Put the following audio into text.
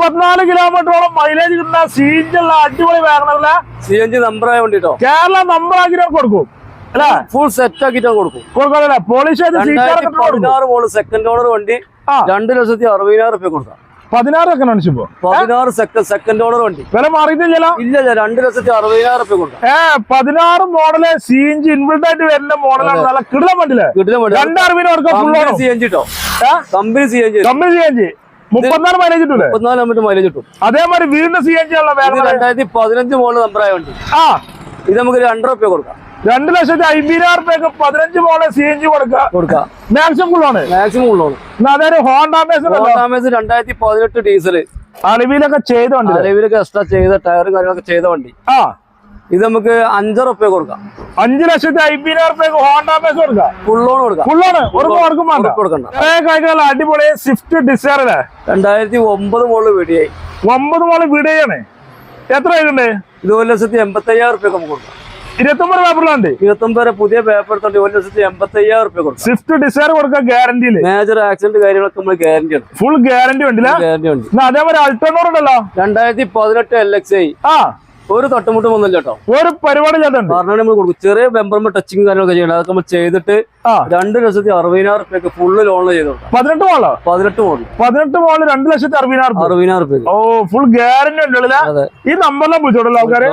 34 കിലോമീറ്ററോളം മൈലേജ് കിട്ടുന്ന CNG ഉള്ള അടിപൊളി വാഗണറിലെ CNG നമ്പറായ വണ്ടിട്ടോ. കേരള നമ്പർ ആക്കി കൊടുക്കും അല്ലെ? ഫുൾ സെറ്റ് ആക്കിട്ടാ കൊടുക്കും. കൊടുക്കാല്ലേ? പോളിഷ് ചെയ്ത് 16 മോഡൽ സെക്കൻഡ് ഓണർ വണ്ടി 2,60,000 കൊടുക്കാം. 16 ഒക്കെ കാണിച്ചപ്പോ 16 സെക്കൻഡ് ഓണർ വണ്ടി വില മാറിയിട്ടില്ല. ഇല്ല 2,60,000 കൊടുക്കാം. 16 മോഡല് CNG ഇൻബിൽഡ് ആയിട്ട് വരുന്ന മോഡലാണ്. നല്ല കിടിലൻ വണ്ടിയിലെ 2,60,000 കൊടുക്കാം. CNG കേട്ടോ, കമ്പനി CNG 34 മൈലേജ് കിട്ടൂലേ? 34 മൈലേജ് കിട്ടും. അതേമാതിരി വീണ്ടും CNG ഉള്ള 2015 മോഡൽ നമ്പറായ വണ്ടി. ഇത് നമുക്ക് 2 രൂപ കൊടുക്കാം. 2,50,000 15 മോഡൽ CNG കൊടുക്കാം. മാക്സിമം ഉള്ളതാണ്. അതായത് ഹോണ്ട അമേസ് 2018 ഡീസൽ അലവിലൊക്കെ ചെയ്ത വണ്ടി. അലവിലൊക്കെ എക്സ്ട്രാ ചെയ്ത ടയറും കാര്യങ്ങളൊക്കെ ചെയ്ത വണ്ടി. ഇത് നമുക്ക് 5 രൂപ കൊടുക്കാം. 5,50,000 ഹോണ്ട അമേസ് കൊടുക്കാം. അടിപൊളി Swift Dzire 2009 model video 9 model വീഡിയോയാണ്. എത്ര ഉണ്ട്? ഇത് 1,85,000 നമുക്ക് കൊടുക്കാം. 29 പേപ്പറിലുണ്ട്. 29 പുതിയ പേപ്പർ എടുത്തോണ്ട് 1,85,000 കൊടുക്കാം. സ്വിഫ്റ്റ് ഡിസയർ കൊടുക്കാം. ഗ്യാരണ്ടിയില് മേജർ ആക്സിഡന്റ് കാര്യങ്ങളൊക്കെ നമ്മൾ ഗ്യാരണ്ടി ഉണ്ട്. ഫുൾ ഗ്യാരണ്ടി ഉണ്ടല്ലോ. അതേപോലെ അൾട്ടോണർ ഉണ്ടല്ലോ 2018 LXi. ഒരു തട്ടുമുട്ട് വന്നില്ല കേട്ടോ. ഒരു പരിപാടി പറഞ്ഞാൽ നമ്മൾ കൊടുക്കും. ചെറിയ ബെമ്പറുമ്പോ ടച്ചിങ് കാര്യങ്ങളൊക്കെ ചെയ്യണം. അതൊക്കെ നമ്മൾ ചെയ്തിട്ട് 2,60,000 ഫുള്ള് ലോൺ ചെയ്തു. 18 മോഡൽ 2,60,000 60,000. ഓ ഫുൾ ഗ്യാരണ്ടി ഉണ്ടല്ലോ. ഈ നമ്പറിലാണ് വിളിച്ചോളൂ ആൾക്കാരെ.